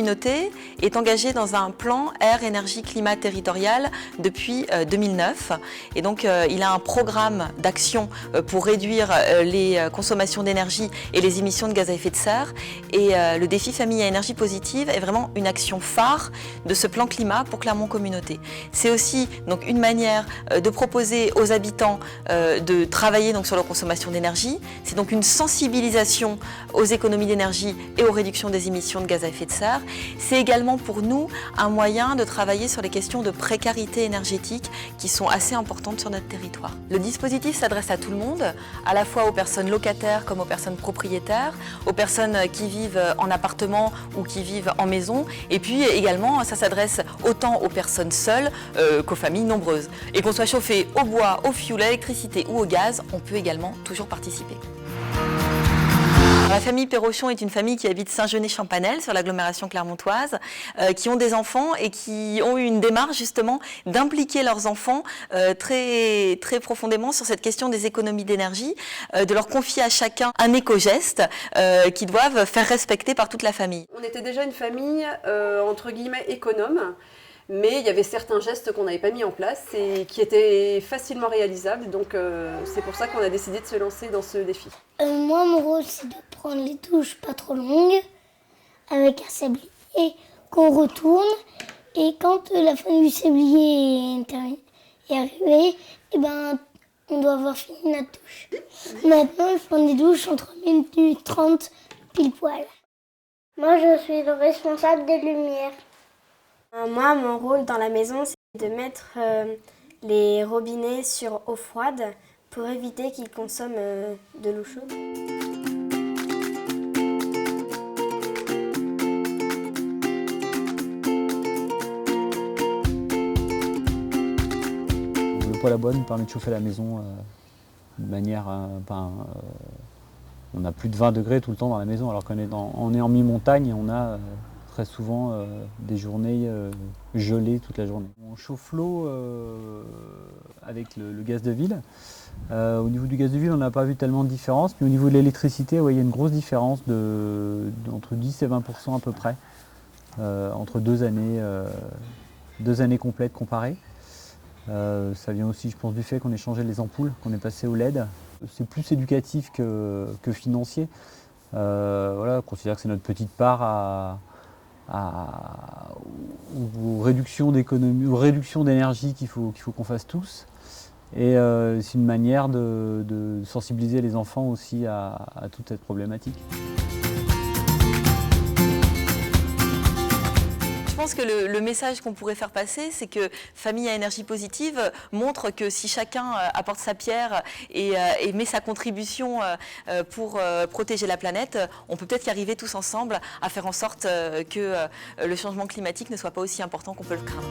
communauté est engagée dans un plan air, énergie, climat territorial depuis 2009. Et donc, il a un programme d'action pour réduire les consommations d'énergie et les émissions de gaz à effet de serre. Et le défi famille à énergie positive est vraiment une action phare de ce plan climat pour Clermont Communauté. C'est aussi donc une manière de proposer aux habitants de travailler donc sur leur consommation d'énergie. C'est donc une sensibilisation aux économies d'énergie et aux réductions des émissions de gaz à effet de serre. C'est également pour nous un moyen de travailler sur les questions de précarité énergétique qui sont assez importantes sur notre territoire. Le dispositif s'adresse à tout le monde, à la fois aux personnes locataires comme aux personnes propriétaires, aux personnes qui vivent en appartement ou qui vivent en maison, et puis également ça s'adresse autant aux personnes seules qu'aux familles nombreuses. Et qu'on soit chauffé au bois, au fioul, à l'électricité ou au gaz, on peut également toujours participer. La famille Perrochon est une famille qui habite Saint-Genès-Champanel sur l'agglomération clermontoise, qui ont des enfants et qui ont eu une démarche justement d'impliquer leurs enfants très profondément sur cette question des économies d'énergie, de leur confier à chacun un éco-geste qu'ils doivent faire respecter par toute la famille. On était déjà une famille entre guillemets économe, mais il y avait certains gestes qu'on n'avait pas mis en place et qui étaient facilement réalisables, donc c'est pour ça qu'on a décidé de se lancer dans ce défi. Moi, mon rôle, c'est de prendre les douches pas trop longues, avec un sablier qu'on retourne, et quand la fin du sablier est arrivée, eh ben, on doit avoir fini notre douche. Maintenant, je prends des douches entre 1 minute 30 pile poil. Moi, je suis le responsable des lumières. Moi, mon rôle dans la maison, c'est de mettre les robinets sur eau froide pour éviter qu'ils consomment de l'eau chaude. Le poêle à bois nous permet de chauffer la maison de manière... on a plus de 20 degrés tout le temps dans la maison, alors qu'on est en mi-montagne et on a très souvent des journées gelées toute la journée. On chauffe l'eau avec le gaz de ville. Au niveau du gaz de ville, on n'a pas vu tellement de différence, mais au niveau de l'électricité, ouais, il y a une grosse différence entre 10 et 20% à peu près, entre deux années complètes comparées. Ça vient aussi, je pense, du fait qu'on ait changé les ampoules, qu'on est passé au LED. C'est plus éducatif que financier. Voilà, on considère que c'est notre petite part aux réductions d'économie, aux réductions d'énergie qu'il faut qu'on fasse tous. Et c'est une manière de sensibiliser les enfants aussi à toute cette problématique. Je pense que le message qu'on pourrait faire passer, c'est que Famille à énergie positive montre que si chacun apporte sa pierre et met sa contribution pour protéger la planète, on peut peut-être y arriver tous ensemble à faire en sorte que le changement climatique ne soit pas aussi important qu'on peut le craindre.